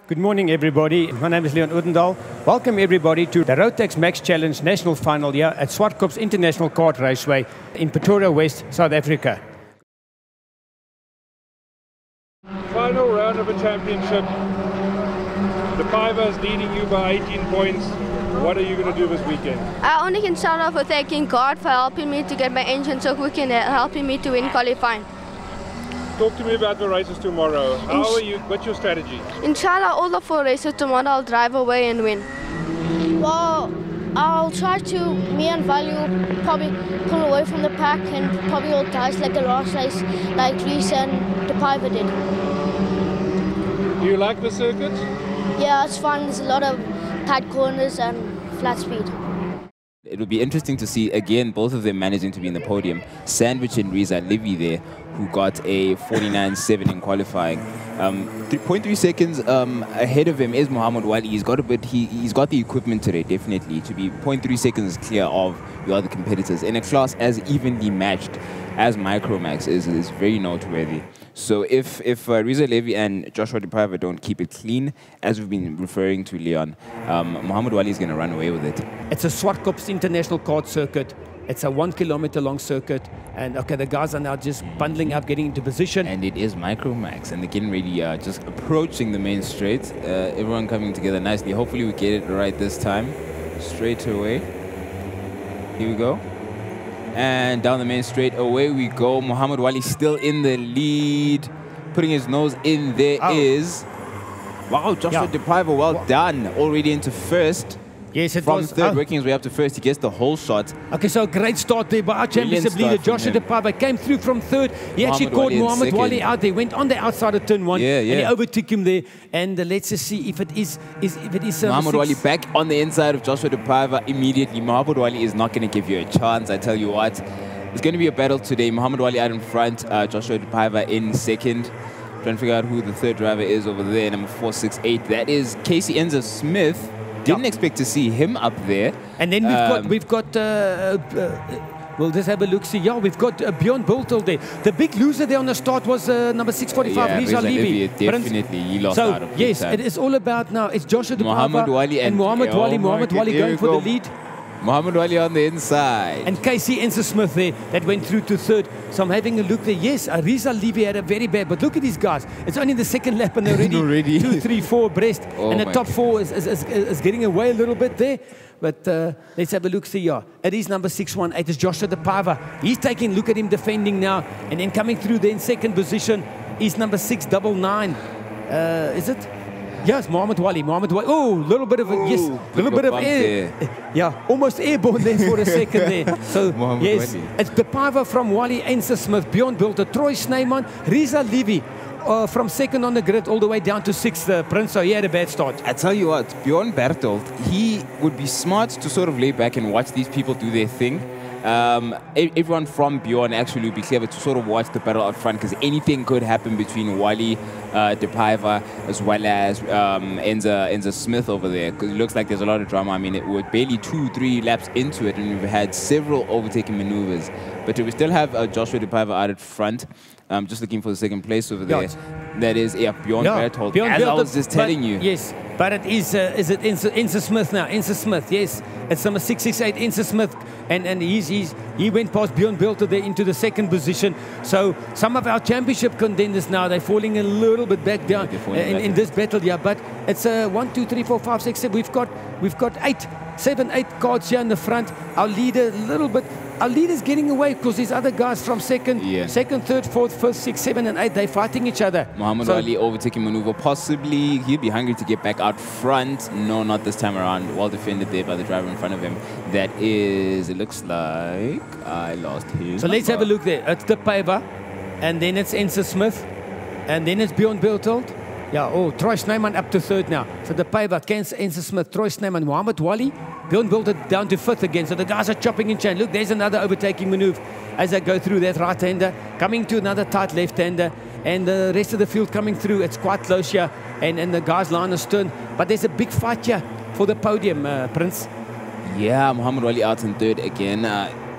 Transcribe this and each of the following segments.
Good morning, everybody. My name is Leon Odendaal. Welcome, everybody, to the Rotax Max Challenge National Final here at Swartkop's International Kart Raceway in Pretoria West, South Africa. Final round of a championship. The Piver is leading you by 18 points. What are you going to do this weekend? I only can start off with thanking God for helping me to get my engine so quick and helping me to win qualifying. Talk to me about the races tomorrow. What's your strategy? Inshallah, all the 4 races tomorrow I'll drive away and win. Well, I'll try to, me and Value, probably pull away from the pack and probably hold ties like the last race, like Reese and the Piver did. Do you like the circuit? Yeah, it's fun. There's a lot of tight corners and flat speed. It will be interesting to see, again, both of them managing to be in the podium. Sandwich and Riza Livy there, who got a 49.7 in qualifying. 3.3 seconds ahead of him is Muhammad Wali. He's got the equipment today, definitely, to be 0.3 seconds clear of the other competitors. In a class as evenly matched as Micromax is very noteworthy. So if Riza Levy and Joshua De Piver don't keep it clean, as we've been referring to, Leon, Muhammad Wali is going to run away with it. It's a Swartkop's International Kart Circuit. It's a 1 kilometer long circuit. And okay, the guys are now just bundling up, getting into position. And it is Micromax, and they're getting ready, just approaching the main straight. Everyone coming together nicely. Hopefully we get it right this time. Straight away. Here we go. And down the main straight, away we go. Muhammad Wali still in the lead. Putting his nose in there is... Wow, Joshua De Piver, well done. Already into first. Yes, it From was. third, working his way up to first, he gets the whole shot. Okay, so great start there by our championship leader, Joshua De Piver. Came through from third. He actually caught Muhammad Wali out there. Went on the outside of turn 1. And he overtook him there. And let's just see if it is Muhammad Wali back on the inside of Joshua De Piver immediately. Muhammad Wali is not going to give you a chance, I tell you what. It's going to be a battle today. Muhammad Wali out in front, Joshua De Piver in second. Trying to figure out who the third driver is over there, number 468. That is Casey Enzo Smith. Didn't expect to see him up there. And then we've got we'll just have a look. See, yeah, we've got Bjorn Bultel there. The big loser there on the start was number 645, Riza Levy. Definitely, he lost out of yes, it is all about now. It's Joshua De Piver and Muhammad Wali. Muhammad Wali going for the lead. Muhammad Wali on the inside. And Casey Enzo Smith there, that went through to third. So I'm having a look there. Yes, Riza Levy had a very bad, but look at these guys. It's only the second lap and they're already 2, 3, 4 abreast. And the top 4 is getting away a little bit there. But let's have a look. See, yeah, it is number 618. It's Joshua De Piver. He's taking, look at him defending now. And then coming through there in second position is number 699. Is it? Yes, Muhammad Wali. Oh, little bit of a, yes, little bit of air. Yeah, almost airborne there for a second there. So, yes, it's De Piver from Wali, Enzo Smith, Bjorn Bulter, Troy Snyman, Riza Levy from second on the grid all the way down to 6th, Prince. So he had a bad start. I tell you what, Bjorn Bertolt, he would be smart to sort of lay back and watch these people do their thing. Everyone from Bjorn actually would be clever to sort of watch the battle out front, because anything could happen between Wali, De Piver, as well as Enzo Smith over there, because it looks like there's a lot of drama. I mean, we're barely 2-3 laps into it, and we've had several overtaking maneuvers. But we still have Joshua De Piver out at front. Just looking for the second place over there. That is Bjorn Berthold, as I was just telling you. Yes, but it is it Enzo Smith now? Enzo Smith, yes. It's number 668, Enzo Smith. And he went past Bjorn Berthold there into the second position. So some of our championship contenders now, they're falling a little bit back down in this battle, yeah. But it's 1, 2, 3, 4, 5, 6, 7. We've got 8 cards here in the front. Our leader a little bit. Our leader's getting away because these other guys from second, third, fourth, first, 6, 7, and 8, they're fighting each other. Muhammad Wali overtaking maneuver. Possibly he'll be hungry to get back out front. No, not this time around. Well defended there by the driver in front of him. That is, it looks like I lost him. So let's have a look there. It's De Piver, and then it's Enzo Smith, and then it's Bjorn Berthold. Yeah, oh, Troy Snyman up to third now. So De Piver, Enzo Smith, Troy Snyman, Muhammad Wali, Bjorn Berthold down to 5th again. So the guys are chopping in chain. Look, there's another overtaking maneuver as they go through that right-hander, coming to another tight left-hander, and the rest of the field coming through. It's quite close here, and the guys line astern. But there's a big fight here for the podium, Prince. Yeah, Muhammad Wali out in third again.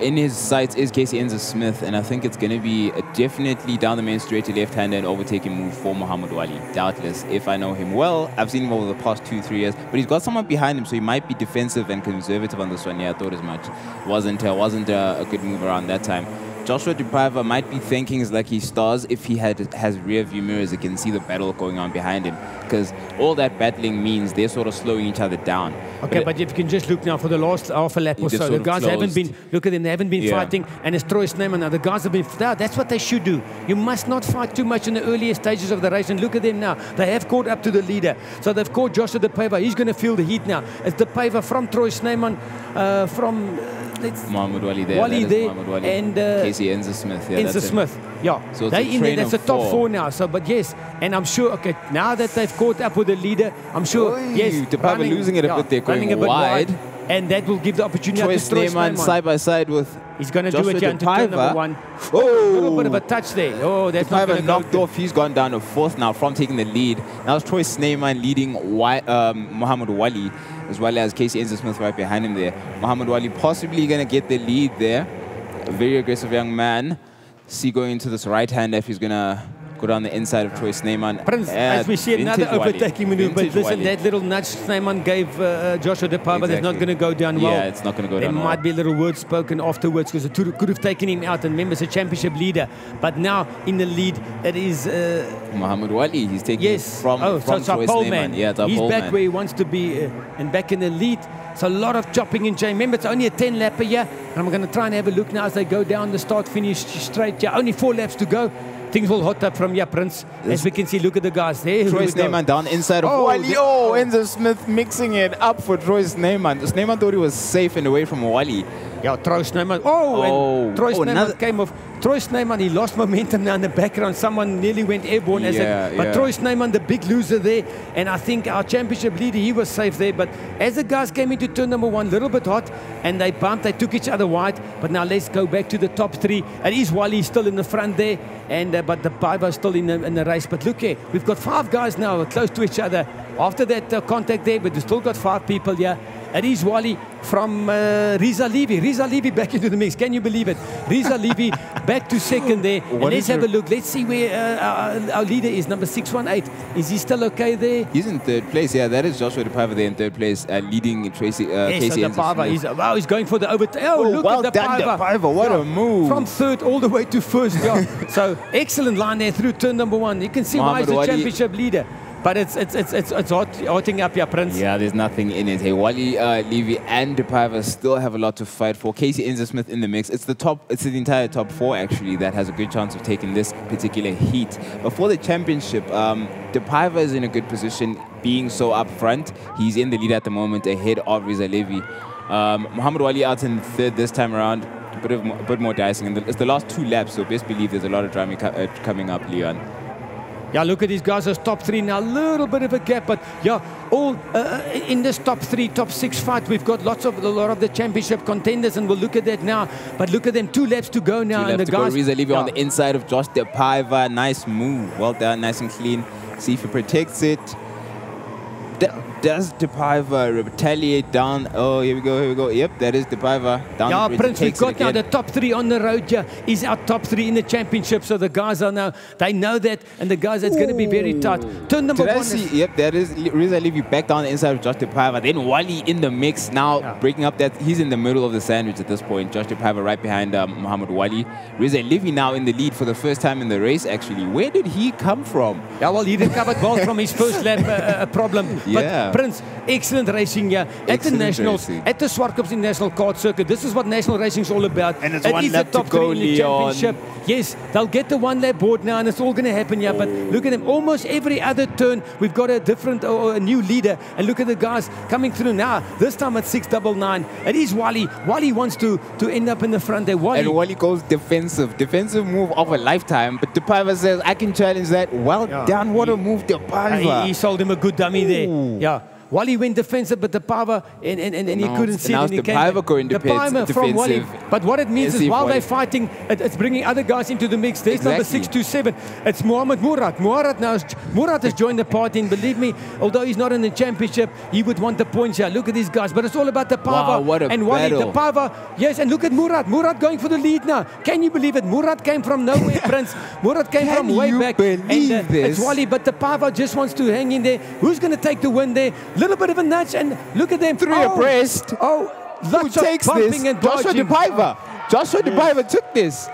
in his sights is Casey Enza-Smith, and I think it's going to be definitely down the main straight to left-hander and overtaking move for Muhammad Wali, doubtless. If I know him well, I've seen him over the past 2-3 years, but he's got someone behind him, so he might be defensive and conservative on this one. Yeah, I thought as much. Wasn't a good move around that time. Joshua Dupaiva might be thanking his lucky stars if he has rear view mirrors that can see the battle going on behind him, because all that battling means they're sort of slowing each other down. Okay, but if you can just look now for the last half a lap or so, the guys haven't been, look at them, they haven't been fighting, and it's Troy Sneyman now. The guys have been, that's what they should do. You must not fight too much in the earlier stages of the race, and look at them now. They have caught up to the leader. So they've caught Joshua Dupaiva. He's going to feel the heat now. It's Dupaiva from Troy Sneyman, from... Muhammad Wali there. Wali there, Muhammad Wali. and Casey Enza-Smith. Yeah, Enza-Smith. Yeah, so they in there. That's the top 4 now. So, but yes, and I'm sure. Okay, now that they've caught up with the leader, I'm sure. Yes, Dupaiva losing it a bit there, going a bit wide, and that will give the opportunity Troy to Troy Sneyman side by side with. He's going to do it here into turn number 1. Oh, a little bit of a touch there. Oh, that's not going to knocked off. He's gone down to 4th now from taking the lead. Now it's Troy Sneyman leading Muhammad Wali, as well as Casey Enza-Smith right behind him there. Muhammad Wali possibly going to get the lead there. A very aggressive young man. See going into this right-hander if he's going to go down the inside of Troy Sneyman. Prince, as we see another overtaking maneuver, but listen, that little nudge Sneyman gave Joshua Dupaiva, that's not going to go down well. Yeah, it's not going to go down well. There might be a little word spoken afterwards, because it could have taken him out, and remember, it's a championship leader. But now, in the lead, it is... Muhammad Wali, he's taking from so it's Troy pole Sneyman. Man. Yeah, it's our he's pole back man. where he wants to be, and back in the lead. So a lot of chopping and changing. Remember, it's only a 10 lap a year, and I'm going to try and have a look now as they go down the start-finish straight. Yeah, only 4 laps to go. Things will hot up from here, Prince. As we can see, look at the guys there. Troy Sneyman down inside of Wali. Oh, Enza-Smith mixing it up for Troy Sneyman. Sneyman thought he was safe and away from Wali. Yeah, Troy Sneyman. And Troy Sneyman came off. Troy Sneyman, he lost momentum now in the background. Someone nearly went airborne. But Troy Sneyman, the big loser there. And I think our championship leader, he was safe there. But as the guys came into turn number 1, a little bit hot, and they bumped, they took each other wide. But now let's go back to the top 3. And is Wali still in the front there? And but the Dupaiva is still in the race. But look here, we've got 5 guys now close to each other. After that contact there, but we've still got 5 people here. It is Wali from Riza Levy. Riza Levy back into the mix. Can you believe it? Riza Levy back to 2nd there. And let's have a look. Let's see where our leader is, number 618. Is he still okay there? He's in 3rd place. Yeah, that is Joshua Dupaiva there in 3rd place, leading Casey Dupaiva. He's going for the overtake. Oh, look at Dupaiva. What a move. From 3rd all the way to 1st. Yeah. So excellent line there through turn number 1. You can see why he's the championship leader. But it's hotting up your Prince. Yeah, there's nothing in it. Hey, Wali, Levy, and Dupaiva still have a lot to fight for. Casey Enza-Smith in the mix. It's the entire top 4 actually that has a good chance of taking this particular heat. But for the championship, Dupaiva is in a good position, being so up front. He's in the lead at the moment, ahead of Riza Levy. Muhammad Wali out in 3rd this time around. A bit more dicing. And it's the last 2 laps, so best believe there's a lot of drama coming up, Leon. Yeah, look at these guys as top 3 now. A little bit of a gap, but yeah, all in this top 3, top 6 fight, we've got a lot of the championship contenders, and we'll look at that now. But look at them, 2 laps to go now, and the guys. Riza Levy on the inside of Josh Dupaiva. Nice move, well done, nice and clean. See if he protects it. Does Dupaiva retaliate down? Oh, here we go. Yep, that is Dupaiva. Down. Yeah, Prince, we've got now the top 3 on the road here. Is our top 3 in the championship. So the guys are now, they know that, and the guys, it's going to be very tight. Turn number 1. Yep, that is Riza Levy back down the inside of Josh Dupaiva. Then Wali in the mix now, breaking up that. He's in the middle of the sandwich at this point. Josh Dupaiva right behind Muhammad Wali. Riza Levy now in the lead for the first time in the race, actually. Where did he come from? Yeah, well, he recovered well from his first lap problem. Yeah. But Prince, excellent racing here at the Nationals, at the Swartkops International Kart Circuit. This is what national racing is all about. And it's 1 lap to go, in the championship. Yes, they'll get the 1 lap board now, and it's all going to happen here. But look at them. Almost every other turn, we've got a different or a new leader. And look at the guys coming through now. This time at 699. It is Wali. Wali wants to end up in the front there. And Wali goes defensive. Defensive move of a lifetime. But Dupaiva says, I can challenge that. Well done. What a move, Dupaiva. He sold him a good dummy there. Yeah. Wally went defensive, but the Piver, and he couldn't see it. The Piver going defensive. From Wally. But what it means is while Wally. they're fighting, it's bringing other guys into the mix. There's number 627. It's Mohammed Murad. Murad has joined the party, and believe me, although he's not in the championship, he would want the points here. Look at these guys. But it's all about the Piver and Wally. The Piver, yes, and look at Murad. Murad going for the lead now. Can you believe it? Murad came from nowhere, Prince. Murad came from way back. And it's Wally, but the Piver just wants to hang in there. Who's going to take the win there? Little bit of a nudge, and look at them. 3 abreast. Who takes this? Joshua De Piver. Joshua De Piver took this.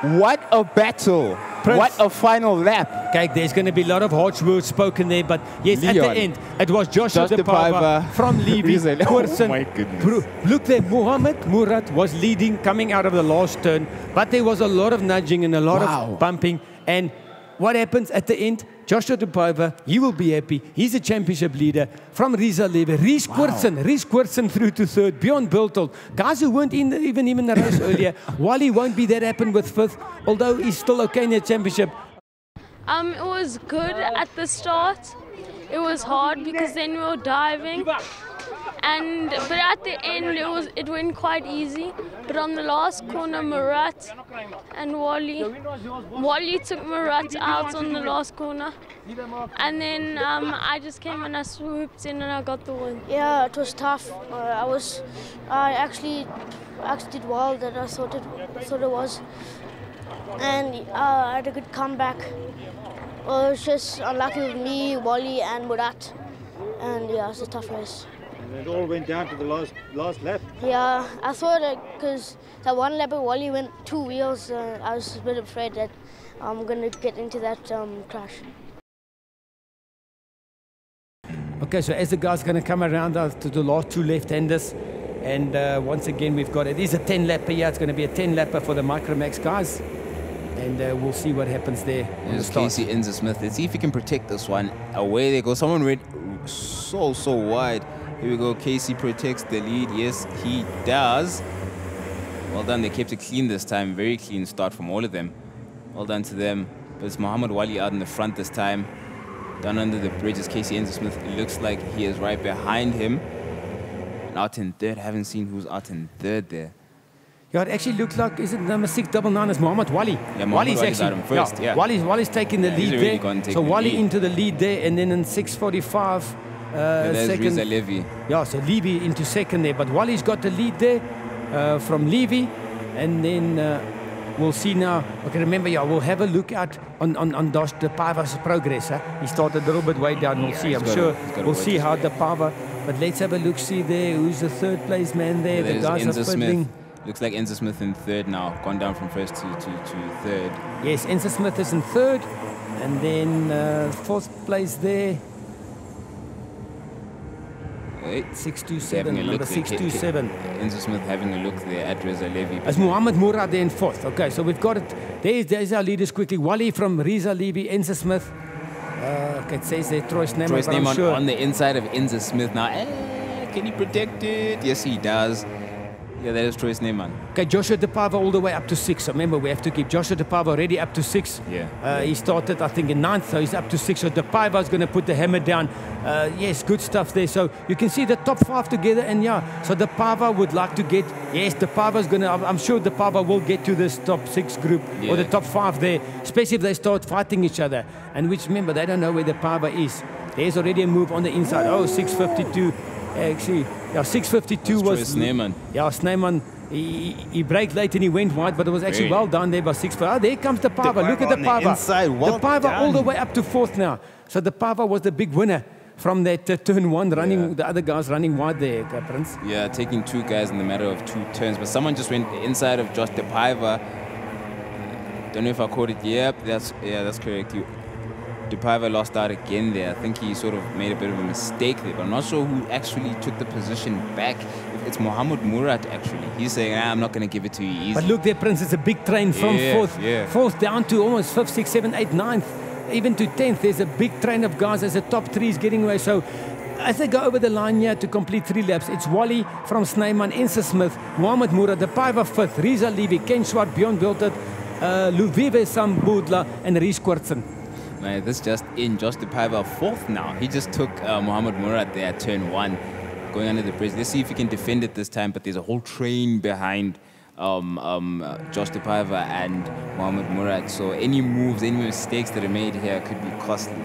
What a battle. Prince. What a final lap. Okay, there's going to be a lot of harsh words spoken there, but yes, Leon. at the end, it was Joshua De Piver from Levy. Oh my goodness. Look there, Mohammed Murad was leading coming out of the last turn, but there was a lot of nudging and a lot of bumping. And what happens at the end? Joshua De Piver, he will be happy. He's a championship leader from Riza Levy. Rhys Quirson through to third. Bjorn Bultold. Guys who weren't even in the race earlier. Wally won't be that happy with fifth, although he's still okay in the championship. It was good at the start. It was hard because then we were diving. But at the end it went quite easy. But on the last corner, Murat and Wally took Murat out on the last corner, and then I just came and I swooped in and I got the win. Yeah, it was tough. I actually did well that I thought it was, and I had a good comeback. It was just unlucky with me, Wally, and Murat, and yeah, it was a tough race. It all went down to the last lap. Yeah, I thought because that one lap Wally went 2 wheels, I was a bit afraid that I'm going to get into that crash. Okay, so as the guys going to come around to the last 2 left-handers, and once again we've got it is a 10-lapper here. It's going to be a 10-lapper for the Micromax guys, and we'll see what happens there. There's Casey Enzer-Smith. Let's see if he can protect this one. Away they go. Someone went so wide. Here we go. Casey protects the lead. Yes, he does. Well done. They kept it clean this time. Very clean start from all of them. Well done to them. But it's Muhammad Wali out in the front this time. Down under the bridge is Casey Enzer-Smith. It looks like he is right behind him. And out in third. Haven't seen who's out in third there. Yeah, it actually looks like, is it number 699 is Muhammad Wali? Yeah, Muhammad Wali's out in first, yeah. Wally's taking the lead there. So Wally into the lead there, and then in 645, there's second. Riza Levy. Yeah, so Levy into second there, but Wally's got the lead there from Levy, and then we'll see now. Okay, remember, yeah, we'll have a look at on Josh De Piver's progress. He started a little bit way down. We'll see. I'm sure we'll see how De Piver. But let's have a look. See there, who's the third place man there? Yeah, the guys are splitting. Looks like Enzer-Smith in third now, gone down from first to third. Yes, Enzer-Smith is in third, and then fourth place there. 627, number 627. Enzer-Smith having a look there at Riza Levy. As Mohammed Murad there in fourth. Okay, so we've got it. There's our leaders quickly. Wally from Riza Levy, Enzer-Smith. Okay, it says there Troy Sneeman. Sure. On the inside of Enzer-Smith now. Can he protect it? Yes, he does. Yeah, that is Troy Sneeman. Okay, Joshua De Piver all the way up to 6. So remember, we have to keep Joshua De Piver already up to 6. Yeah. He started, I think, in 9th, so he's up to 6. So De Piver is going to put the hammer down. Yes, good stuff there. So you can see the top 5 together, and yeah, so De Piver would like to get, yes, De Piver is going to, I'm sure De Piver will get to this top 6 group, or the top 5 there, especially if they start fighting each other. And which, remember, they don't know where De Piver is. There's already a move on the inside. Oh, 652. Actually, yeah, 652 was Sneeman. Yeah, Sneeman. He braked late and he went wide, but it was actually well done there by 6. Oh, there comes De Piver. Look at De Piver. De Piver all the way up to 4th now. So De Piver was the big winner from that turn 1, running the other guys running wide there, Prince. Yeah, taking 2 guys in the matter of 2 turns, but someone just went inside of Josh De Piver. Don't know if I caught it. Yep, that's correct. De Piver lost out again there. I think he sort of made a bit of a mistake there, but I'm not sure who actually took the position back. It's Mohammed Murad actually. He's saying, I'm not going to give it to you easy. But look there, Prince, it's a big train from 4th down to almost 5th, 6th, 7th, 8th, 9th, even to 10th. There's a big train of guys as the top 3 is getting away. So as they go over the line here to complete 3 laps, it's Wally from Sneeman, Enzer-Smith, Mohammed Murad, De Piver 5th, Riza Levy, Ken Swart, Bjorn Bultold, Luvive Sambudla, and Rhys Quirson. Man, this just in. Josh DePaiva 4th now. He just took Mohamed Murad there at turn 1, going under the bridge. Let's see if he can defend it this time, but there's a whole train behind Josh DePaiva and Mohamed Murad. So any moves, any mistakes that are made here could be costly.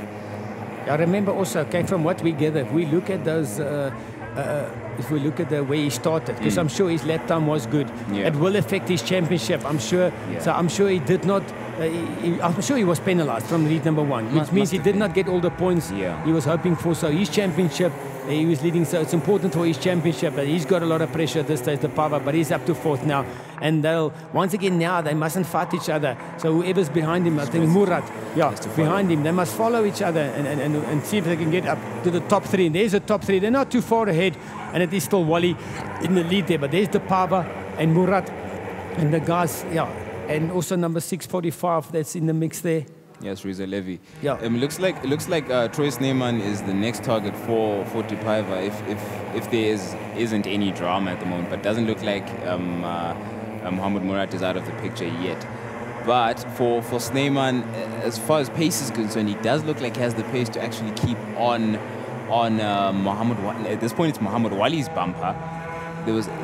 I remember also, okay, from what we gather, if we look at those, if we look at the way he started, because I'm sure his lap time was good, it will affect his championship, I'm sure. So I'm sure he did not, I'm sure he was penalized from lead number 1, which means he did not get all the points he was hoping for. So his championship, he was leading, so it's important for his championship. But he's got a lot of pressure at this stage, the power, but he's up to 4th now. And they'll, once again now, they mustn't fight each other. So whoever's behind him, I think Murad, behind him, they must follow each other and see if they can get up to the top 3. And there's the top 3. They're not too far ahead, and it is still Wally in the lead there. But there's the Pava and Murad and the guys, and also number 645 that's in the mix there. Yes, Reza Levy. Yeah. It looks like Troy Sneeman is the next target for DePaiva if there isn't any drama at the moment. But doesn't look like Mohamed Murad is out of the picture yet. But for Sneeman, as far as pace is concerned, he does look like he has the pace to actually keep on Mohamed Wali. At this point, it's Mohamed Wali's bumper.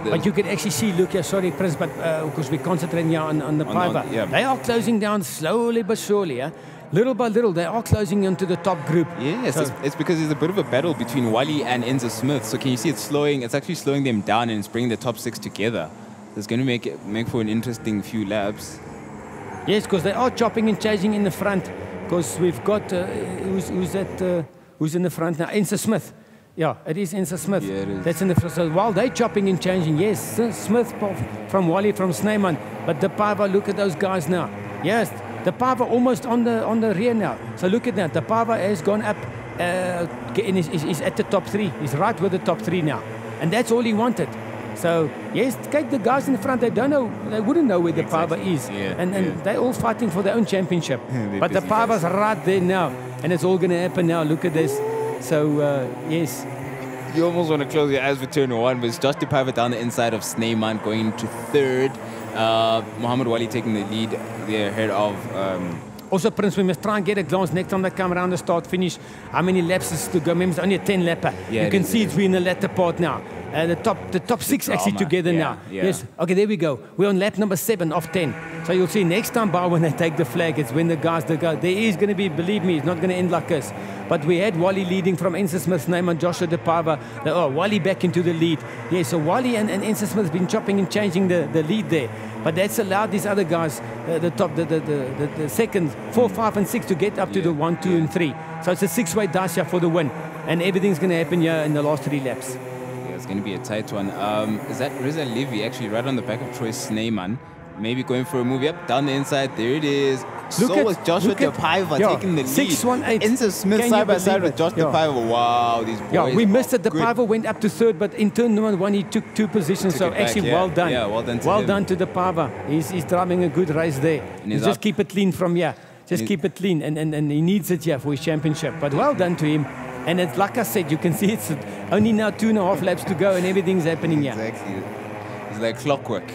But you can actually see, look here, sorry, Prince, but because we're concentrating here on the Paiva. They are closing down slowly but surely. Little by little, they are closing into the top group. Yes, so it's because there's a bit of a battle between Wally and Enzo Smith. So can you see it's actually slowing them down, and it's bringing the top 6 together. It's going to make for an interesting few laps. Yes, because they are chopping and chasing in the front. Because we've got, who's in the front now? Enzo Smith. Yeah, it is Enzo Smith. Yeah, it is. That's in the front. So while they're chopping and changing, yes, Smith from Wally, from Sneeman. But the Pava, look at those guys now. Yes, the Pava almost on the rear now. So look at that. The Pava has gone up, is at the top 3. He's right with the top 3 now. And that's all he wanted. So, yes, take the guys in the front, they wouldn't know where the Pava is. And they're all fighting for their own championship. But the Pava's right there now. And it's all going to happen now. Look at this. So, yes. You almost want to close your eyes for turn 1, but it's Josh DePaiva down the inside of Sneeman going to 3rd. Mohamed Wali taking the lead there ahead of... Also, Prince, we must try and get a glance next time they come around the start finish. How many laps is to go? Remember, it's only a 10-lapper. You can see it's in the latter part now. The top 6 actually together now. Yes. Okay, there we go. We're on lap number 7 of 10. So you'll see next time by when they take the flag, it's when the guys there is going to be, believe me, it's not going to end like this. But we had Wally leading from Enzo Smith's name and Joshua DePaiva. Wally back into the lead. Yeah, so Wally and Enzo Smith have been chopping and changing the lead there. But that's allowed these other guys, the second, 4, 5, and 6 to get up to the 1, 2, and 3. So it's a 6-way dash here for the win. And everything's going to happen here in the last 3 laps. Yeah, it's going to be a tight one. Is that Reza Levy actually right on the back of Troy Sneeman? Maybe going for a move. Yep, down the inside. There it is. So was Joshua DePaiva taking the lead. 6-1-8. Enzo Smith side by side with Josh DePaiva. Wow, these boys. Yeah, we missed it. DePaiva went up to 3rd, but in turn number 1, he took 2 positions. So actually, well done. Yeah, well done to well him. Done to DePaiva. He's driving a good race there. Just keep it clean from here. Just keep it clean. And he needs it here for his championship. But well done to him. And it's like I said, you can see it's only now 2.5 laps to go and everything's happening here. Exactly. It's like clockwork.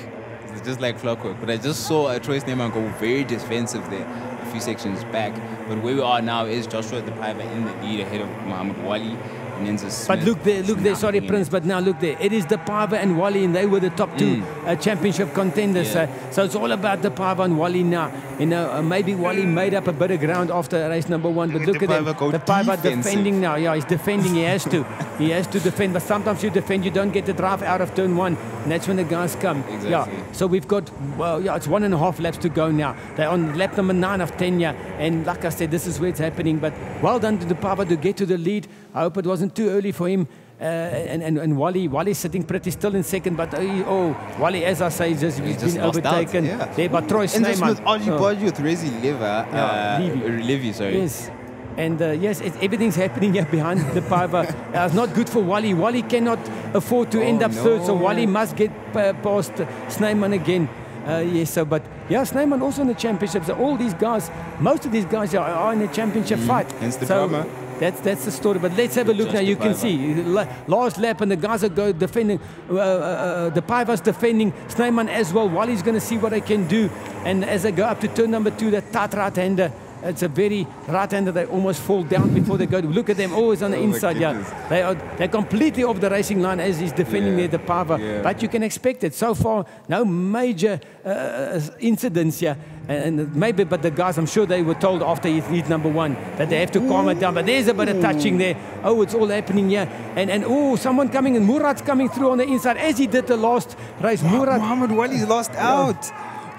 It's just like clockwork. But I just saw Troy Sneeman go very defensive there a few sections back. But where we are now is Joshua DePaiva in the lead ahead of Mohamed Wali and Enzo Smith. But look there, sorry Prince, but now look there. It is DePaiva and Wali, and they were the top 2 championship contenders. So it's all about DePaiva and Wali now. You know, maybe Wali made up a bit of ground after race number 1, but look at them. DePaiva defending now. Yeah, he's defending. He has to. He has to defend. But sometimes you defend, you don't get the drive out of turn 1, and that's when the guys come. Exactly. Yeah. So we've got, it's 1.5 laps to go now. They're on lap number 9 of 10, and like I said, this is where it's happening. But well done to DePaiva to get to the lead. I hope it wasn't too early for him. And Wally's sitting pretty still in 2nd, but Wally, as I say, he's been overtaken there by Troy Sneeman. Smith argy-bargy with Rezi Levy, sorry. Yes. And yes, everything's happening here behind the Paiva. It's not good for Wally. Wally cannot afford to end up 3rd, so Wally must get past Sneeman again. But Sneeman also in the championship. So all these guys, most of these guys are in the championship fight. Hence the drama. That's the story. But let's have a look now. You can see last lap, and the guys are defending. The Paiva's defending Sneeman as well. Wally's going to see what they can do. And as they go up to turn number 2, that tight right-hander, it's a very right-hander. They almost fall down before they go. Look at them, always on the inside. Yeah, they're completely off the racing line as he's defending there, the Pava. Yeah. But you can expect it. So far, no major incidents here. And maybe, but the guys, I'm sure they were told after heat number 1 that they have to calm it down. But there's a bit of touching there. Oh, it's all happening here. And oh, someone coming, and Murat's coming through on the inside, as he did the last race. Murat. Mohammed Wali's lost out.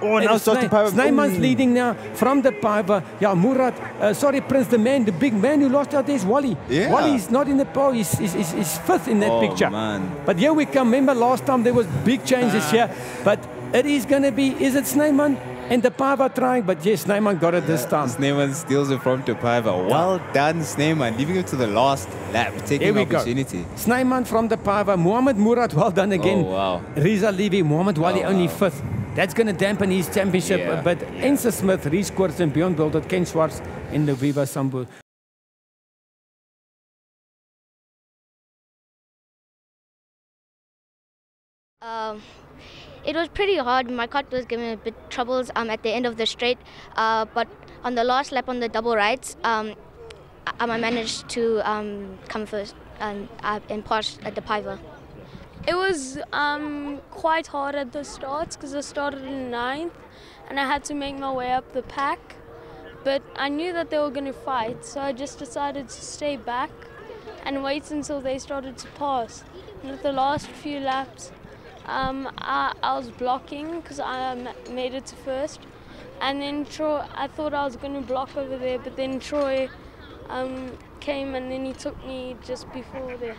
Oh, now it's just the Pava. Snyman's leading now from the Pava. Yeah, Murat. Sorry, Prince, the big man who lost out there is Wally. Yeah. Wally's not in the pole. He's 5th in that picture. Man. But here we come. Remember last time there was big changes here. But it is going to be, is it Snyman and the Pava trying? But yes, Snyman got it this time. Snyman steals it from the Pava. Well done, Snyman. Leaving it to the last lap. Taking opportunity. Snyman from the Pava. Mohammed Murat, well done again. Oh, wow. Riza Levy, Mohammed Wali only 5th. That's going to dampen his championship. But Ensa Smith, Reece Koorts and Bjorn Bildert, Ken Swartz in the Viva Sambu. It was pretty hard. My kart was giving me a bit troubles at the end of the straight. But on the last lap on the double rights, I managed to come first and pass at the Pava. It was quite hard at the start because I started in 9th and I had to make my way up the pack. But I knew that they were going to fight, so I just decided to stay back and wait until they started to pass. And at the last few laps, I was blocking because I made it to first. And then Troy, I thought I was going to block over there, but then Troy came and then he took me just before there.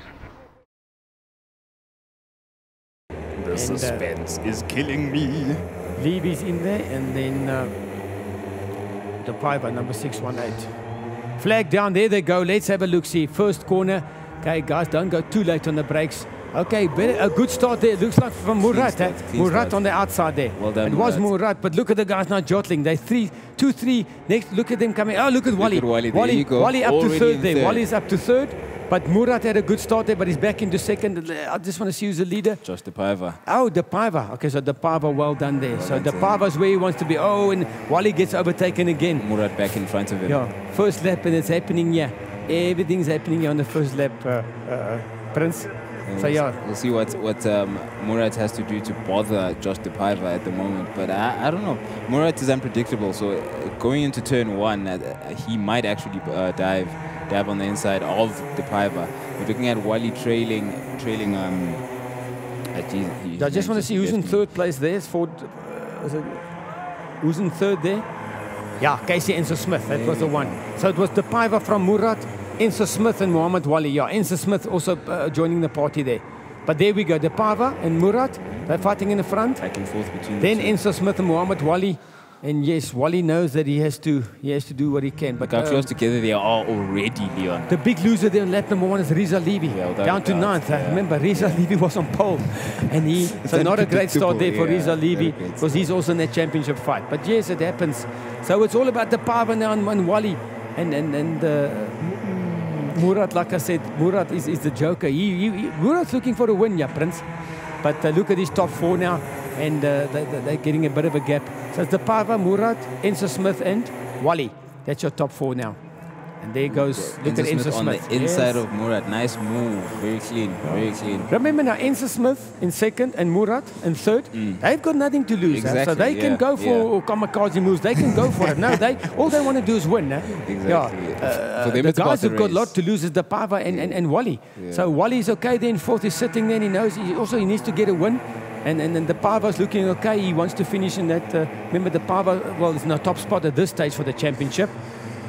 The suspense is killing me. Levy's in there, and then the Piper, number 618. Flag down, there they go. Let's have a look-see. First corner. Okay, guys, don't go too late on the brakes. Okay, a good start there. Looks like from Murat. Murat on the outside there. Well done, it was Murat, but look at the guys now jostling. They 2-3. Next, look at them coming. Oh, look at Wally. Wally up to 3rd there. Wally's up to 3rd. But Murat had a good start there, but he's back into 2nd. I just want to see who's the leader. Just the Pava. Oh, the Pava. Okay, so the Pava, well done there. So the Pava's where he wants to be. Oh, and Wally gets overtaken again. Murat back in front of him. Yeah, first lap, and it's happening here. Everything's happening here on the first lap, Prince. So yeah, we'll see what Murat has to do to bother Josh De Paiva at the moment. But I don't know. Murat is unpredictable. So going into turn 1, he might actually dive on the inside of De Paiva. We're looking at Wally trailing. I just want to see who's in 3rd place there. Who's in 3rd there? Yeah, Casey Enzo Smith. That was the one. So it was De Paiva from Murat, Enzo Smith and Mohammed Wali. Yeah, Enzo Smith also joining the party there. But there we go. De Paiva and Murat, they're fighting in the front. Back and forth between then Enzo Smith and Mohammed Wali. And yes, Wally knows that he has to do what he can. But how close together they are already, Leon. The big loser there on lap number 1 is Riza Levy, down to 9th. Remember, Riza Levy was on pole, and so not a great start there for Riza Levy, because he's also in that championship fight. But yes, it happens. So it's all about the Pava now and Wally, and Murat. Like I said, Murat is the joker. Murat's looking for a win, yeah, Prince. But look at his top 4 now, and they're getting a bit of a gap. So it's the Pava, Murat, Enzo Smith, and Wally. That's your top 4 now. And there goes, look at Enzo Smith. On the inside of Murat. Nice move. Very clean. Very clein. Remember now, Enzo Smith in 2nd and Murat in 3rd. They've got nothing to lose. Exactly, so they can go for kamikaze moves. They can go for it. No, all they want to do is win. Exactly. The guys who've got a lot to lose is the Pava and Wally. So Wally's okay there in 4th. He's sitting there and he knows he needs to get a win. And the Pava's looking okay. He wants to finish in that. Remember, the Pava, well, it's in the top spot at this stage for the championship.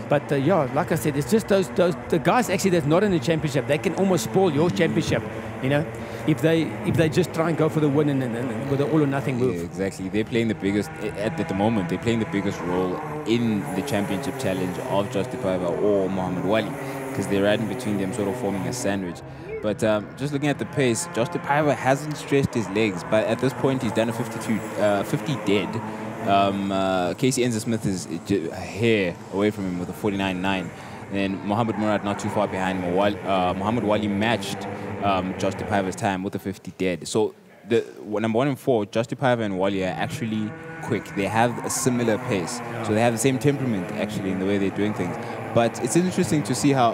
But yeah, like I said, it's just the guys actually that's not in the championship. They can almost spoil your championship, you know, if they just try and go for the win and with the all or nothing move. Yeah, exactly. They're playing the biggest at the moment. They're playing the biggest role in the championship challenge of Just De Paiva or Mohammed Wali, because they're right in between them, sort of forming a sandwich. But just looking at the pace, Josh De Paiva hasn't stretched his legs, but at this point he's done a 50 dead. Casey Enzo Smith is a hair away from him with a 49.9. And Mohammed Murat not too far behind. Mohammed Wali matched Josh De Paiva's time with a 50 dead. So the number 1 and 4, Josh De Paiva and Wali are actually quick. They have a similar pace. So they have the same temperament, actually, in the way they're doing things. But it's interesting to see how,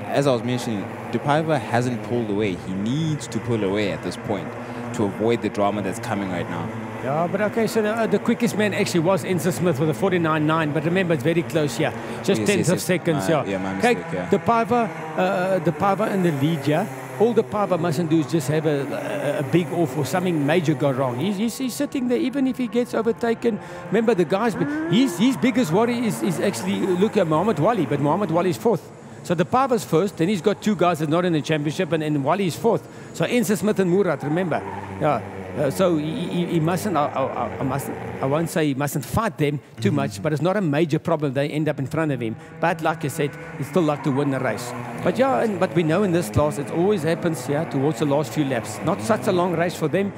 as I was mentioning, Dupaiva hasn't pulled away. He needs to pull away at this point to avoid the drama that's coming right now. Yeah, but okay, so the quickest man actually was Insa Smith with a 49.9, but remember, it's very close here. Just tenths of seconds, my mistake, okay, Dupaiva in the lead, yeah. All Dupaiva mustn't do is just have a big off or something major go wrong. He's sitting there, even if he gets overtaken. Remember, the guys, his biggest worry is actually, look at Muhammad Wali, but Muhammad Wali is fourth. So Dupaiva's first, then he's got two guys that's not in the championship, and Wali is fourth. So Insa Smith and Murat, remember. Yeah. So he mustn't, I won't say he mustn't fight them too much, but it's not a major problem. They end up in front of him. But like I said, it's still like to win the race. But yeah, but we know in this class, it always happens, yeah, towards the last few laps. Not such a long race for them,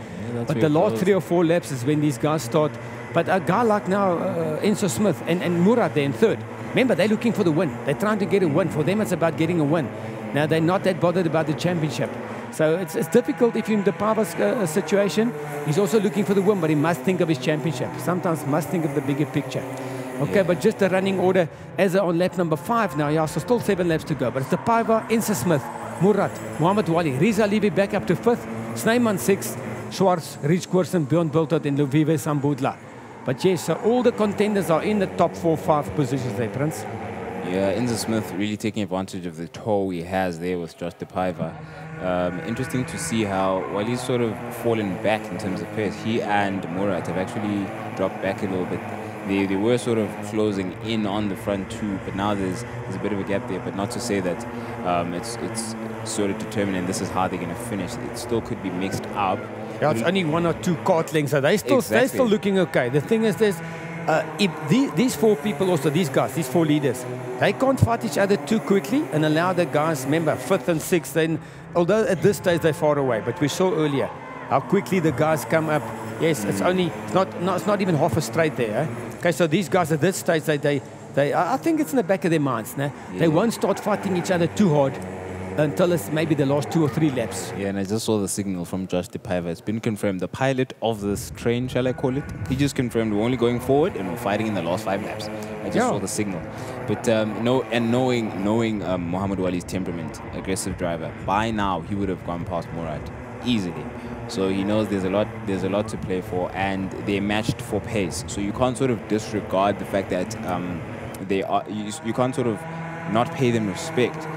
but the last 3 or 4 laps is when these guys start. But a guy like now, Insa Smith and Murat, they're in third. Remember, they're looking for the win. They're trying to get a win. For them, it's about getting a win. Now, they're not that bothered about the championship. So it's difficult if you're in Dupaiva's situation. He's also looking for the win, but he must think of his championship. Sometimes must think of the bigger picture. Okay, but just the running order as on lap number 5 now. Yeah, so still 7 laps to go. But it's Dupaiva, Insa Smith, Murat, Muhammad Wali, Riza Levy back up to 5th, Snyman 6th, Schwartz, Rich Koersen, Bjorn Bultert, and Luvive Sambudla. But yes, so all the contenders are in the top 4-5 positions there, Prince. Yeah, Insa Smith really taking advantage of the toe he has there with Josh Dupaiva. Interesting to see how, while he's sort of fallen back in terms of pace, he and Murat have actually dropped back a little bit. They were sort of closing in on the front too, but now there's a bit of a gap there. But not to say that it's sort of determined and this is how they're going to finish. It still could be mixed up. Yeah, it's only 1 or 2 kart lengths, so they're still looking okay. The thing is, there's if these 4 people also, these guys, these 4 leaders, they can't fight each other too quickly and allow the guys, remember, 5th and 6th, then, although at this stage they're far away, but we saw earlier how quickly the guys come up. Yes, it's not even half a straight there. Eh? Okay, so these guys at this stage, I think it's in the back of their minds. Nah? Yeah. They won't start fighting each other too hard until it's maybe the last 2 or 3 laps. Yeah, and I just saw the signal from Josh Dupaiva. It's been confirmed. The pilot of this train, shall I call it? He just confirmed we're only going forward and we're fighting in the last 5 laps. I just saw the signal. But knowing Muhammad Wali's temperament, aggressive driver, by now he would have gone past Murat easily. So he knows there's a lot to play for, and they're matched for pace. So you can't sort of disregard the fact that you can't sort of not pay them respect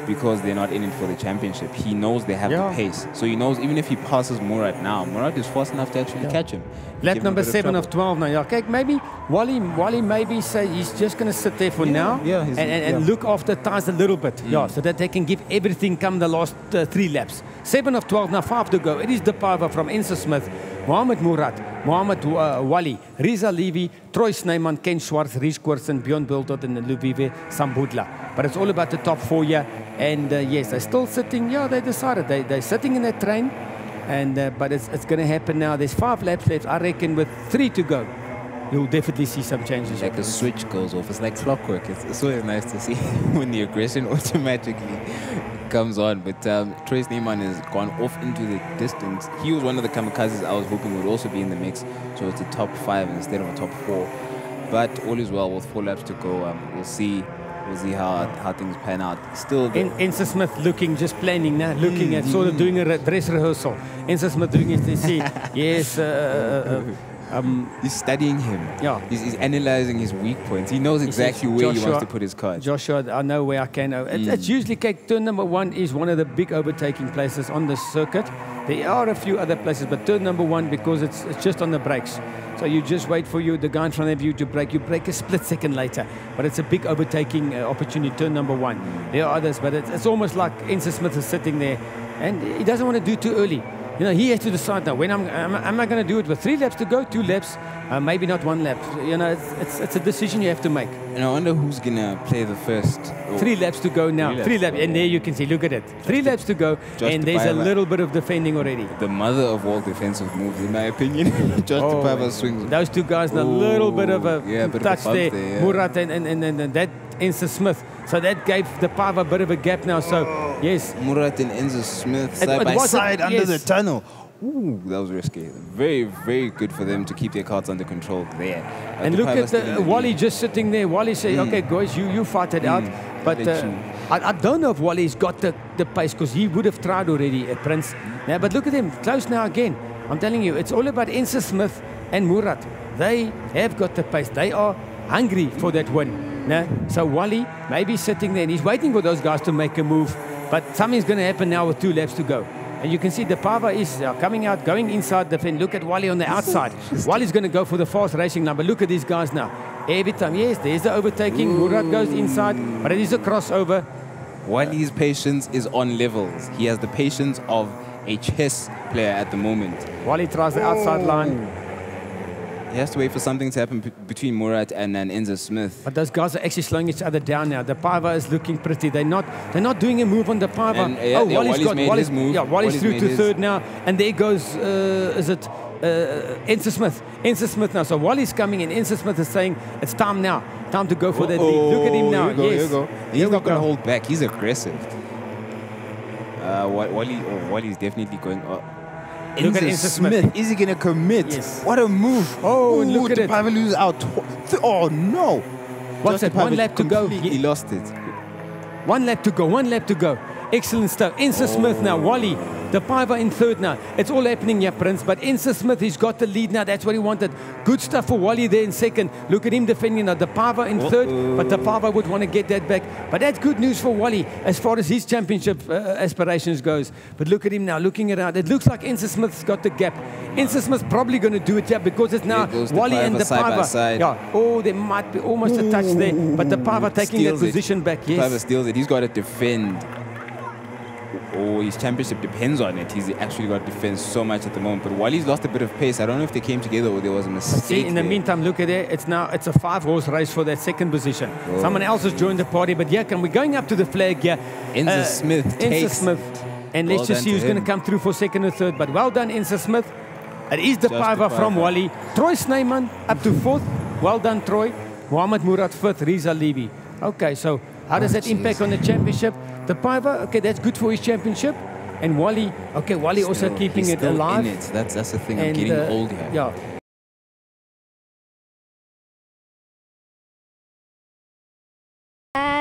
because they're not in it for the championship. He knows they have the pace. So he knows even if he passes Murat now, Murat is fast enough to actually catch him. Lap number 7 of 12 now. Okay, maybe Wali maybe say he's just going to sit there for now and look after tires a little bit. Yeah, so that they can give everything come the last 3 laps. 7 of 12 now, 5 to go. It is Dupaiva from Insa Smith, Muhammad Murat, Muhammad Wali, Riza Levy, Troy Snyman, Ken Schwartz, Rich Koersen, Bjorn Bultert, and Luvive Sambudla. But it's all about the top 4 here. And yes, they're still sitting. Yeah, they decided they're sitting in that train. And but it's going to happen now. There's 5 laps left. I reckon with 3 to go, you'll definitely see some changes. Like the switch goes off. It's like clockwork. It's always nice to see when the aggression automatically comes on. But Troy Snyman has gone off into the distance. He was one of the kamikazes I was hoping would also be in the mix. So it's a top 5 instead of a top 4. But all is well with 4 laps to go. We'll see how things pan out. Still, Insa Smith looking, just planning now, looking at sort of doing a dress rehearsal. Insa Smith doing it. They see, yes. He's studying him. Yeah. He's analyzing his weak points. He knows exactly where he wants to put his cards. Joshua, I know where I can. It's usually, turn number 1 is one of the big overtaking places on the circuit. There are a few other places, but turn number 1, because it's just on the brakes. So you just wait for the guy in front of you to brake. You brake a split second later. But it's a big overtaking opportunity, turn number 1. There are others, but it's almost like Insa Smith is sitting there, and he doesn't want to do too early. You know, he has to decide now, when am I going to do it with 3 laps to go, 2 laps, maybe not 1 lap. You know, it's a decision you have to make. And I wonder who's going to play the first. 3 laps to go now. 3 laps. And there you can see, look at it. 3 laps to go, and there's a little bit of defending already. The mother of all defensive moves, in my opinion. Josh Dupaiva swings. Those 2 guys, a little bit of a touch there. Murat and that Insa Smith. So that gave Dupaiva a bit of a gap now. So, yes. Murat and Insa Smith side by side under the tunnel. Ooh, that was risky. Very, very good for them to keep their cards under control there. And look at Wally just sitting there. Wally saying, okay, guys, you fight it out. But I don't know if Wally's got the pace, because he would have tried already at Prince. Yeah, but look at him, close now again. I'm telling you, it's all about Ensa Smith and Murat. They have got the pace. They are hungry for that win. No? So Wally maybe sitting there and he's waiting for those guys to make a move. But something's going to happen now with 2 laps to go. And you can see the Pava is coming out, going inside the fence. Look at Wally on the outside. Wally's going to go for the fast racing now. But look at these guys now. Every time, yes, there's the overtaking. Murat goes inside, but it is a crossover. Wally's patience is on levels. He has the patience of a chess player at the moment. Wally tries the outside line. He has to wait for something to happen between Murat and Enza Smith. But those guys are actually slowing each other down now. The Pava is looking pretty. They're not doing a move on the Pava. And, Wally's made his move. Yeah, Wally's through to third now. And there goes, is it Enza Smith? Enza Smith now. So Wally's coming in. Enza Smith is saying, it's time now. Time to go for that lead. Look at him now. Here you go. He's not going to hold back. He's aggressive. Wally's definitely going up. Look at Enza Smith. Is he going to commit? Yes. What a move. Oh, look at it. Pava loses out. Oh, no. What's that? 1 lap to go. He lost it. 1 lap to go. 1 lap to go. Excellent stuff. Enza Smith now. Wally, the Pava in third now. It's all happening here, Prince. But Enza Smith, he's got the lead now. That's what he wanted. Good stuff for Wally there in second. Look at him defending now. The Pava in third. But the Pava would want to get that back. But that's good news for Wally as far as his championship aspirations goes. But look at him now, looking around. It looks like Enza Smith's got the gap. Enza Smith's probably going to do it, yeah, because it's now Wally and the Pava. Yeah. Oh, there might be almost a touch there. But the Pava taking that position back. Yes. Pava steals it. He's got to defend. Oh, his championship depends on it. He's actually got to defend so much at the moment. But Wally's lost a bit of pace. I don't know if they came together or there was a mistake. See, in the meantime, look at it. It's a 5-horse race for that second position. Oh. Someone else has joined the party. But yeah, we're going up to the flag here. Enza Smith. Enza Smith. And let's just see who's going to come through for second and third. But well done, Enza Smith. It is the Pava from Wally. Troy Snyman up to fourth. Well done, Troy. Mohamed Murat fifth. Riza Levy. Okay, so how does that impact on the championship? The Pava, okay, that's good for his championship. And Wally, okay, Wally also keeping it alive. In it. That's the thing. I'm getting old here. Yeah.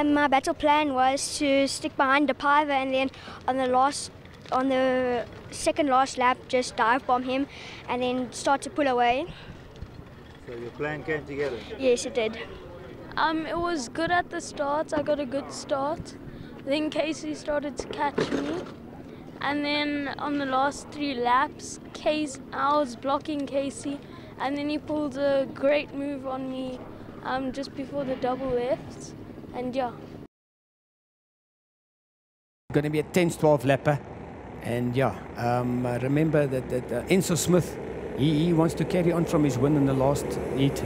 My battle plan was to stick behind the Pava and then on the second last lap, just dive bomb him and then start to pull away. So your plan came together? Yes, it did. It was good at the start. I got a good start. Then Casey started to catch me. And then on the last 3 laps, I was blocking Casey. And then he pulled a great move on me just before the double left. And yeah. Going to be a 10-12 lapper. And yeah, remember that Enzo Smith, he wants to carry on from his win in the last heat.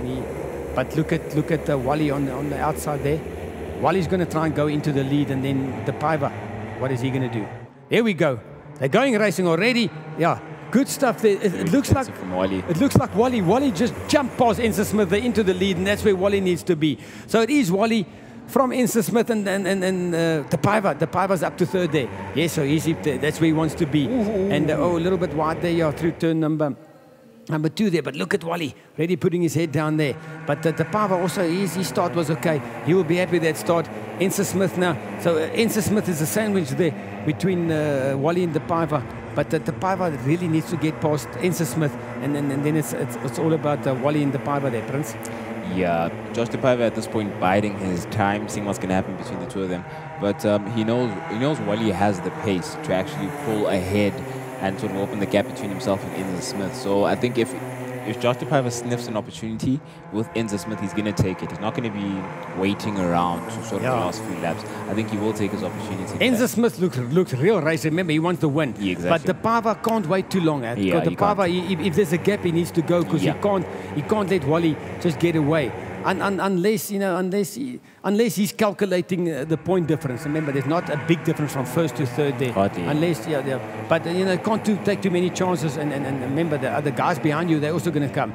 But look at Wally on the outside there. Wally's going to try and go into the lead, and then the Pava, what is he going to do? There we go. They're going racing already. Yeah, good stuff there. It looks like from Wally. It looks like Wally just jumped past Enza Smith there into the lead, and that's where Wally needs to be. So it is Wally from Enza Smith and the Pava. The Pava's up to third there. Yes, so easy. That's where he wants to be. And a little bit wide there, yeah, through turn number 2 there, but look at Wally, really putting his head down there. But the Pava also, his start was okay. He will be happy with that start. Enza Smith now. So Enza Smith is a sandwich there between Wally and the Pava. But the Pava really needs to get past Enza Smith, and then it's all about Wally and the Pava there, Prince. Yeah, Josh de Pava at this point biding his time, seeing what's going to happen between the two of them. But he knows Wally has the pace to actually pull ahead and sort of open the gap between himself and Enza Smith. So I think if Josh de Pava sniffs an opportunity with Enza Smith, he's going to take it. He's not going to be waiting around to sort of the last few laps. I think he will take his opportunity. Enza Smith looks real race. Remember, he wants to win. Yeah, exactly. But the Pava can't wait too long. Yeah, the Pava, if there's a gap, he needs to go, because he can't let Wally just get away. Unless he's calculating the point difference. Remember, there's not a big difference from first to third there. Hardly. Unless, but can't take too many chances. And remember, the other guys behind you, they're also going to come.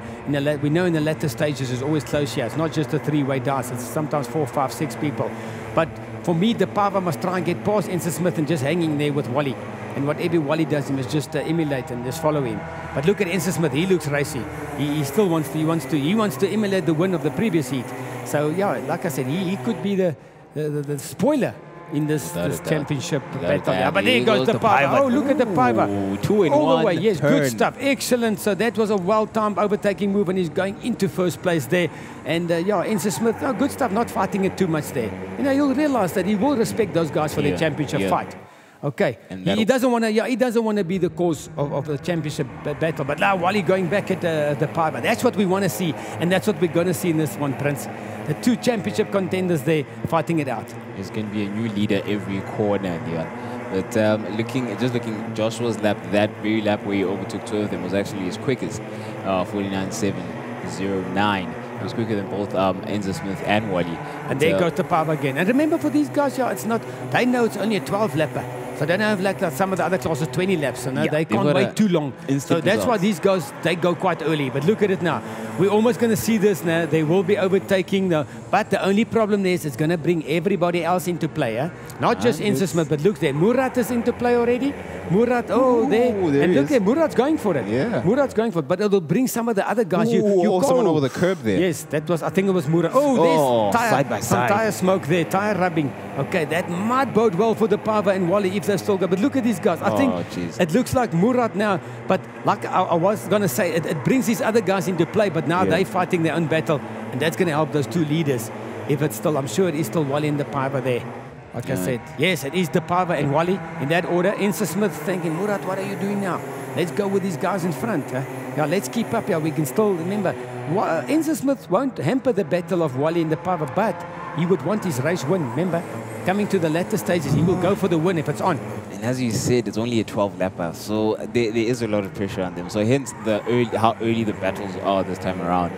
We know in the latter stages it's always close here. It's not just a 3-way dice. It's sometimes 4, 5, 6 people But for me, the Pava must try and get past Enzo Smith and just hanging there with Wally. And whatever Wally does, he must just emulate and just follow him. But look at Enzo Smith; he looks racy. He still wants to emulate the win of the previous heat. So yeah, like I said, he could be the spoiler in this championship battle. Yeah, but there goes the Pava. Oh, look at the Pava. 2 in all 1. the way. Yes, turn. good stuff. Excellent. So that was a well-timed overtaking move, and he's going into first place there. And yeah, Enzo Smith, good stuff. Not fighting it too much there. You know, you'll realize that he will respect those guys for their championship fight. Okay, he doesn't want to. Yeah, he doesn't want to be the cause of the championship battle. But now, while he's going back at the Pava, that's what we want to see, and that's what we're going to see in this one, Prince. The two championship contenders there fighting it out. There's going to be a new leader every corner, Leon. But just looking, Joshua's lap, that very lap where he overtook 2 of them was actually as quick as 49.709. It was quicker than both Enzo Smith and Wally. And there goes the Pava again. And remember, for these guys, yeah, it's not. They know it's only a 12 lapper. So they don't have like some of the other classes 20 laps. So no, they can't wait too long. So that's why these guys, they go quite early. But look at it now. We're almost going to see this now. They will be overtaking. But the only problem there is it's going to bring everybody else into play. Eh? Not just Enzo Smith, but look there. Murat is into play already. Murat, there. And look there, Murat's going for it. Yeah. Murat's going for it. But it'll bring some of the other guys. Someone over the curb there. Yes, that was, I think it was Murat. There's tire, side by side. Some tire smoke there, tire rubbing. Okay, that might bode well for the Pava and Wally if they still go. But look at these guys. I think it looks like Murat now. But like I was going to say, it brings these other guys into play. But now they're fighting their own battle. And that's going to help those two leaders. If it's still, I'm sure it is still Wally and the Pava there. Like I said, yes, it is the Pava and Wally in that order. Enzo Smith thinking, Murat, what are you doing now? Let's go with these guys in front. Yeah, let's keep up. Yeah, we can still remember. Enzo Smith won't hamper the battle of Wally and the Pava, but he would want his race win. Remember, coming to the latter stages, he will go for the win if it's on. And as you said, it's only a 12 lapper, so there is a lot of pressure on them. So hence how early the battles are this time around.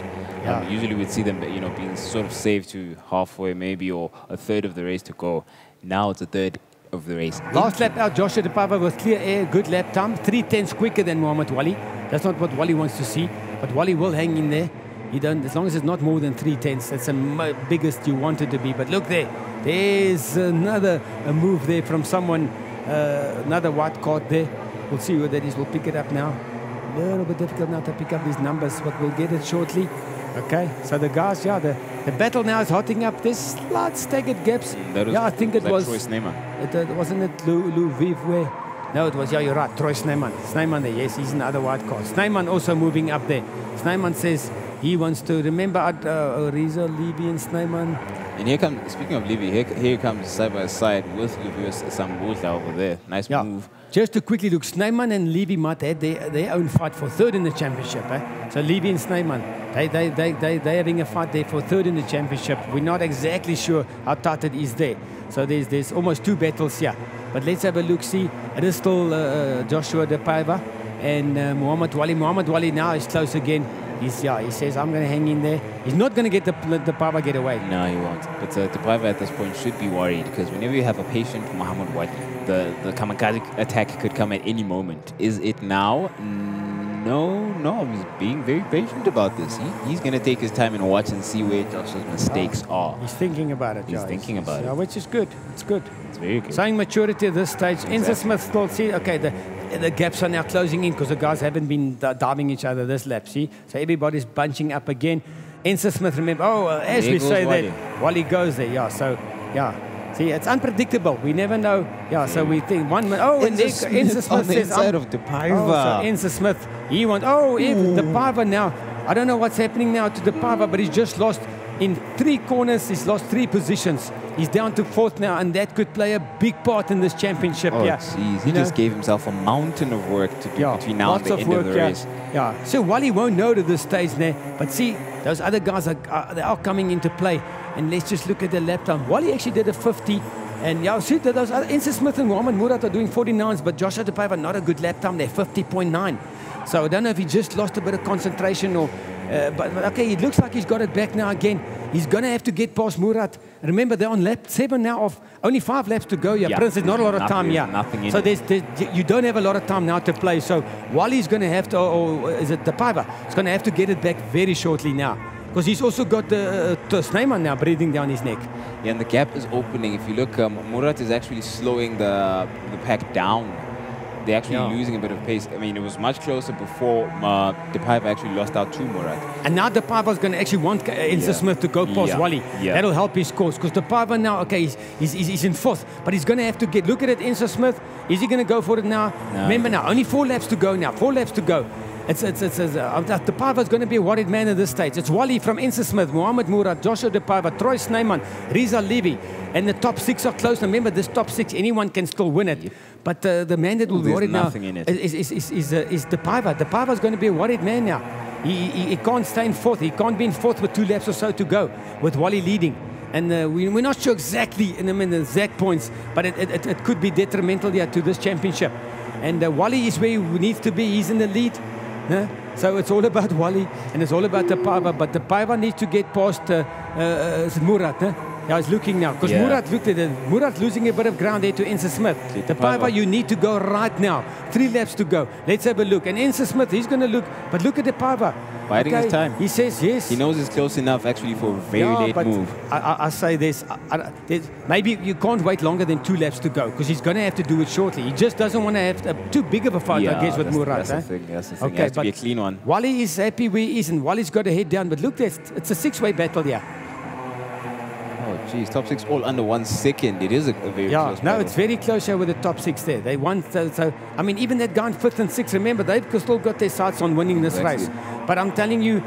Usually we'd see them, being sort of saved to halfway maybe or a third of the race to go. Now it's a third of the race. Last lap out, Joshua de Pava with clear air, good lap time, 3/10 quicker than Muhammad Wally. That's not what Wally wants to see, but Wally will hang in there. As long as it's not more than 3/10, that's the biggest you want it to be. But look there, there's another move there from someone, another white card there. We'll see where that is. We'll pick it up now. A little bit difficult now to pick up these numbers, but we'll get it shortly. Okay, so the guys, the battle now is hotting up. There's slight staggered gaps. I think it was. Troy Sneeman. Wasn't it Lou Vivwe? No, it was, you're right, Troy Sneeman. Sneeman there, yes, he's another white card. Sneeman also moving up there. Sneeman says he wants to remember Riza, Levy, and Sneeman. And here comes, speaking of Levy, here comes side by side with Luvius Sambula over there. Nice move. Just to quickly look, Sneeman and Levy might have their own fight for third in the championship. So Levy and Sneeman, they're having a fight there for third in the championship. We're not exactly sure how tight it is there. So there's almost 2 battles here. But let's have a look, see. It is still Joshua de Pava and Muhammad Wally. Muhammad Wally now is close again. He says, I'm going to hang in there. He's not going to let the Pava get away. No, he won't. But the Pava at this point should be worried because whenever you have a patient Muhammad Wally, the kamikaze attack could come at any moment. Is it now? No, he's being very patient about this. He's going to take his time and watch and see where Joshua's mistakes are. He's thinking about it. He's thinking about it. Which is good. It's good. It's very good. Showing maturity at this stage. Exactly. Enzo Smith still, see, okay, the gaps are now closing in because the guys haven't been diving each other this lap, see? So everybody's bunching up again. Enzo Smith, remember, as we say that, Wally goes there, See, it's unpredictable. We never know. So we think 1 minute. And Enzo Smith on the says, inside of the Pava. So Enzo Smith, he wants, the Pava now. I don't know what's happening now to the Pava, but he's just lost in 3 corners. He's lost 3 positions. He's down to 4th now, and that could play a big part in this championship. Jeez. He just gave himself a mountain of work to do between now and the end of the race. So Wally won't know to this stage there, but see, those other guys are coming into play. And let's just look at the lap time. Wally actually did a 50. And see that those other Enzo Smith and Muhammad Murat are doing 49s, but Joshua de Pava not a good lap time. They're 50.9. So I don't know if he just lost a bit of concentration or. But okay, it looks like he's got it back now again. He's going to have to get past Murat. Remember, they're on lap 7 now of only 5 laps to go. Prince, there's not a lot of time. So you don't have a lot of time now to play. So Wally's going to have to, or is it the Pava? It's going to have to get it back very shortly now. because he's also got the Snyman now breathing down his neck. Yeah, and the gap is opening. If you look, Murat is actually slowing the pack down. They're actually losing a bit of pace. I mean, it was much closer before Depaiva actually lost out to Murat. And now Depaiva's going to actually want Insa Smith to go past Wally. Yeah. That'll help his cause. Because Depaiva now, okay, he's in fourth. But he's going to have to look at it, Insa Smith. Is he going to go for it now? No. Remember now, only 4 laps to go now. 4 laps to go. Depaiva's going to be a worried man at this stage. It's Wally from Insa Smith, Mohamed Murat, Joshua Depaiva, Troy Snyman, Riza Levy. And the top 6 are close. Remember, this top 6, anyone can still win it. But the man that will be worried now is Depaiva. Depaiva's going to be a worried man now. He can't stay in fourth. He can't be in fourth with 2 laps or so to go, with Wally leading. And we're not sure exactly in the exact points, but it could be detrimental to this championship. And Wally is where he needs to be. He's in the lead. So it's all about Wally and it's all about Depaiva. But Depaiva needs to get past Murat. Yeah, he's looking now because Murat looked at it. Murat's losing a bit of ground there to Insa Smith. Depaiva, you need to go right now. 3 laps to go. Let's have a look. And Insa Smith, he's going to look, but look at Depaiva. Biding his time. He says yes. He knows it's close enough actually for a very late move. I say this. Maybe you can't wait longer than 2 laps to go because he's going to have to do it shortly. He just doesn't want to have too big of a fight, I guess, with Murat. That's the thing. That's the thing. It has to be a clean one. Wally is happy where he is, and Wally's got a head down. But look, it's a 6-way battle here. Oh, geez, top 6 all under 1 second. It is a very close battle. It's very close here with the top 6 there. They won. So I mean, even that guy in 5th and 6th, remember, they've still got their sights on winning this race. But I'm telling you,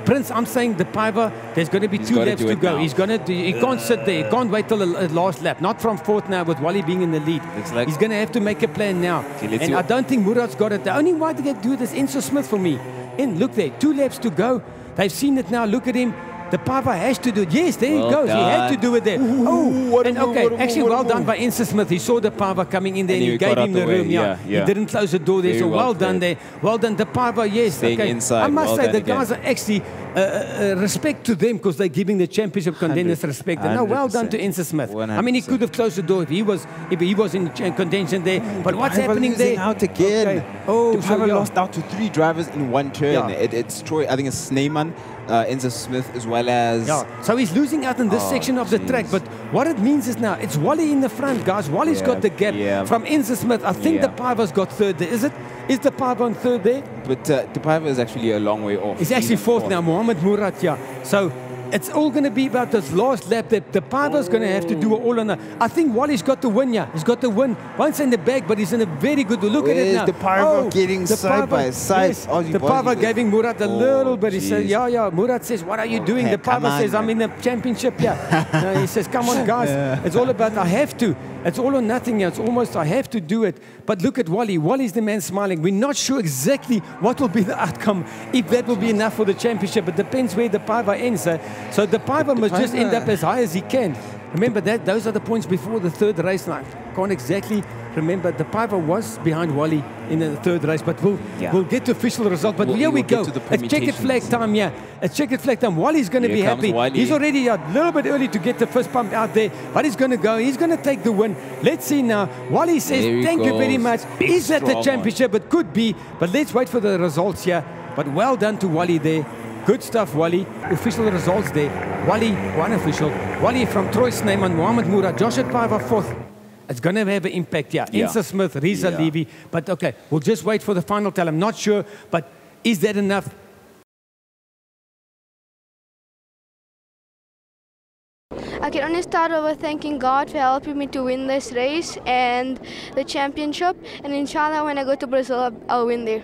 Prince, I'm saying Depaiva, there's going to be 2 laps to go. He's going to he can't sit there. He can't wait till the last lap. Not from 4th now with Wally being in the lead. He's going to have to make a plan now. And I don't think Murat's got it. The only way to do this is Insa Smith for me. And look there, 2 laps to go. They've seen it now. Look at him. Depaiva has to do it. Yes, there he goes. He had to do it there. Actually, well done by Insa Smith. He saw Depaiva coming in there and he gave him the room. He didn't close the door there, very so well done there. Well done, Depaiva. Yes, staying inside. I must say the guys are actually respect to them because they're giving the championship contenders respect. No, well done to Insa Smith. 100%. I mean, he could have closed the door if he was in contention there. But what's happening there? Out again. Depaiva lost out to 3 drivers in 1 turn. It's Troy. I think it's Snyman. Insa Smith as well as... So he's losing out in this section of the track. But what it means is now, it's Wally in the front, guys. Wally's got the gap from Insa Smith. I think Depaiva's got 3rd there. Is Depaiva on 3rd there? But Depaiva is actually a long way off. He's actually 4th now, Mohamed Murat, So it's all going to be about this last lap that Depaiva's going to have to do it all on the... I think Wally's got the win, He's got the win. Once in the bag, but he's in a very good... Look at it now. Depaiva getting side by side. Yes. Depaiva giving Murat a little bit. He says, Murat says, what are you doing? Depaiva says, I'm in the championship, No, he says, come on, guys. It's all about, I have to. It's all or nothing. It's almost, I have to do it. But look at Wally. Wally's the man smiling. We're not sure exactly what will be the outcome, if that will be enough for the championship. It depends where Depaiva ends. So Depaiva must just end up as high as he can. Remember that those are the points before the 3rd race line. Can't exactly remember. Depaiva was behind Wally in the 3rd race, but we'll get the official result. But here we go. It's checkered flag time. It's checkered flag time. Wally's going to be happy. Wally. He's already a little bit early to get the first pump out there, but he's going to go. He's going to take the win. Let's see now. Wally says, thank you very much. Is that the championship? It could be, but let's wait for the results here. But well done to Wally there. Good stuff, Wally. Official results there. Wally, unofficial. Wally from Troy Snyman, Mohamed Murat, Joshua Depaiva 4th. It's going to have an impact, Insa Smith, Riza Levy. But okay, we'll just wait for the final tally. I'm not sure, but is that enough? I can only start over thanking God for helping me to win this race and the championship. And inshallah, when I go to Brazil, I'll win there.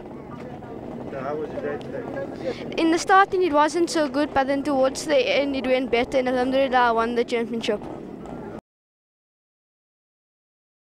So how was your day today? In the starting, it wasn't so good, but then towards the end, it went better. And alhamdulillah, I won the championship.